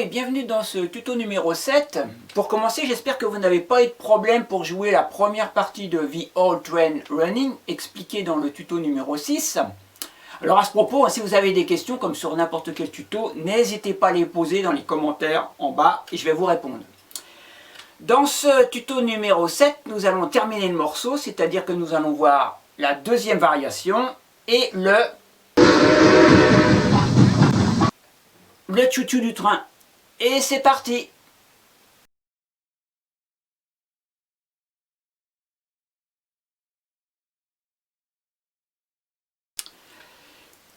bienvenue dans ce tuto numéro 7. Pour commencer, j'espère que vous n'avez pas eu de problème pour jouer la première partie de The Old Train Running, expliquée dans le tuto numéro 6. Alors à ce propos, si vous avez des questions, comme sur n'importe quel tuto, n'hésitez pas à les poser dans les commentaires en bas et je vais vous répondre. Dans ce tuto numéro 7, nous allons terminer le morceau, c'est-à-dire que nous allons voir la deuxième variation et le chou-chou du train. Et c'est parti!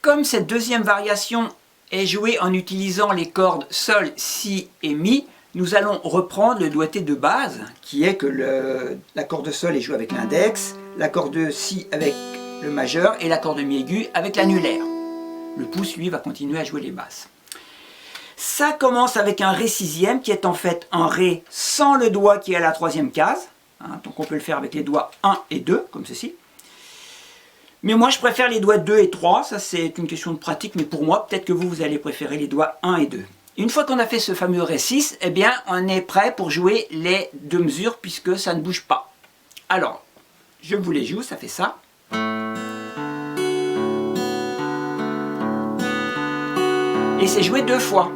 Comme cette deuxième variation est jouée en utilisant les cordes Sol, Si et Mi, nous allons reprendre le doigté de base, qui est que l'accord de Sol est joué avec l'index, l'accord de Si avec le majeur et l'accord de Mi aigu avec l'annulaire. Le pouce, lui, va continuer à jouer les basses. Ça commence avec un Ré sixième qui est en fait un Ré sans le doigt qui est à la troisième case. Donc on peut le faire avec les doigts 1 et 2, comme ceci. Mais moi je préfère les doigts 2 et 3, ça c'est une question de pratique, mais pour moi, peut-être que vous allez préférer les doigts 1 et 2. Une fois qu'on a fait ce fameux Ré 6, eh bien on est prêt pour jouer les deux mesures puisque ça ne bouge pas. Alors, je vous les joue, ça fait ça. Et c'est joué deux fois.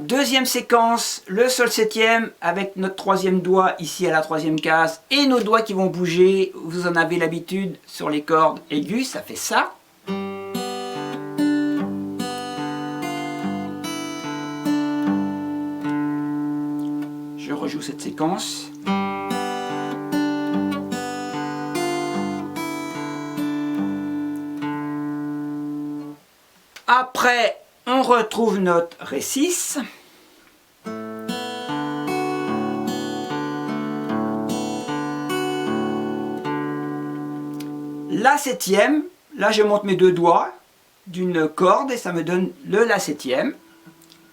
Deuxième séquence, le Sol septième avec notre troisième doigt ici à la troisième case et nos doigts qui vont bouger. Vous en avez l'habitude sur les cordes aiguës, ça fait ça. Je rejoue cette séquence. Après, on retrouve notre Ré 6. La septième, là je monte mes deux doigts d'une corde et ça me donne le La septième.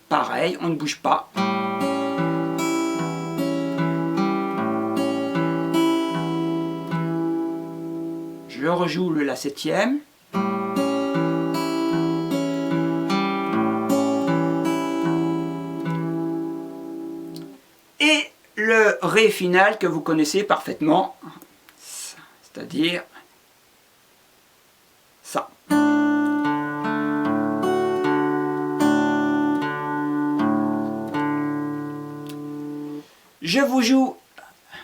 Pareil, on ne bouge pas. Je rejoue le La septième. Et le Ré final que vous connaissez parfaitement, c'est-à-dire ça. Je vous joue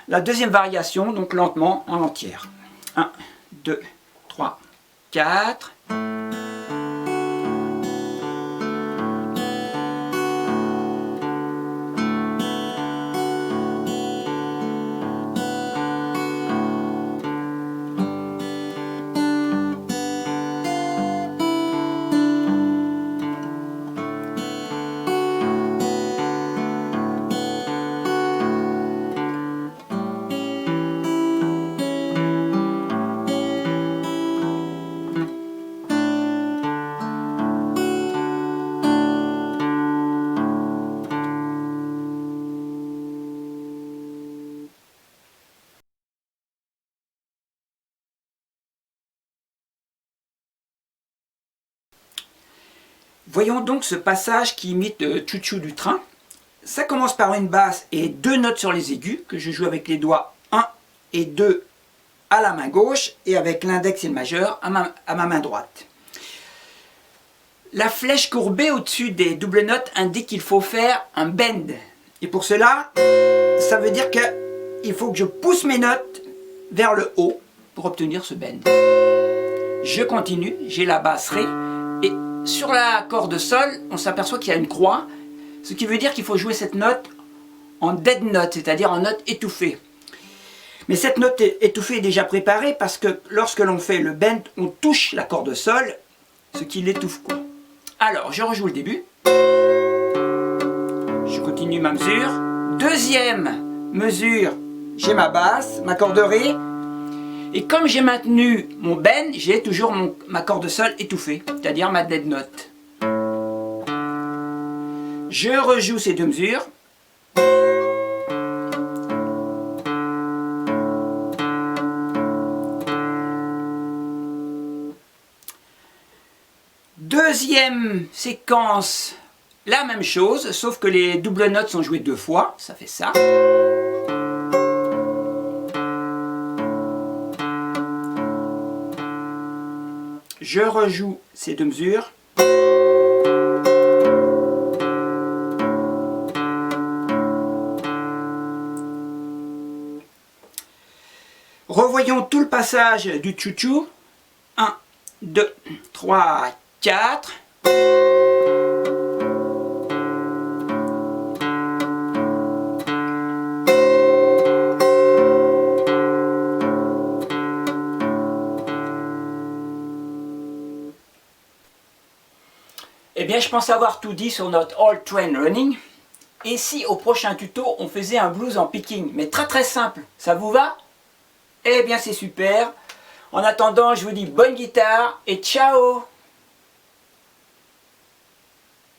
la deuxième variation, donc lentement, en entière. 1, 2, 3, 4... Voyons donc ce passage qui imite le chou-chou du train. Ça commence par une basse et deux notes sur les aigus, que je joue avec les doigts 1 et 2 à la main gauche, et avec l'index et le majeur à ma main droite. La flèche courbée au-dessus des doubles notes indique qu'il faut faire un bend. Et pour cela, ça veut dire qu'il faut que je pousse mes notes vers le haut pour obtenir ce bend. Je continue, j'ai la basse Ré, et sur la corde Sol, on s'aperçoit qu'il y a une croix, ce qui veut dire qu'il faut jouer cette note en dead note, c'est-à-dire en note étouffée. Mais cette note étouffée est déjà préparée parce que lorsque l'on fait le bend, on touche la corde Sol, ce qui l'étouffe quoi. Alors, je rejoue le début. Je continue ma mesure. Deuxième mesure, j'ai ma basse, ma corde Ré. Et comme j'ai maintenu mon bend, j'ai toujours ma corde Sol étouffée, c'est-à-dire ma dead note. Je rejoue ces deux mesures. deuxième séquence, la même chose, sauf que les doubles notes sont jouées 2 fois, ça fait ça. Je rejoue ces 2 mesures. Revoyons tout le passage du tchou-tchou. 1, 2, 3, 4. Eh bien, je pense avoir tout dit sur notre All Train Running. Et si au prochain tuto, on faisait un blues en picking, mais très simple, ça vous va? Eh bien, c'est super. En attendant, je vous dis bonne guitare et ciao!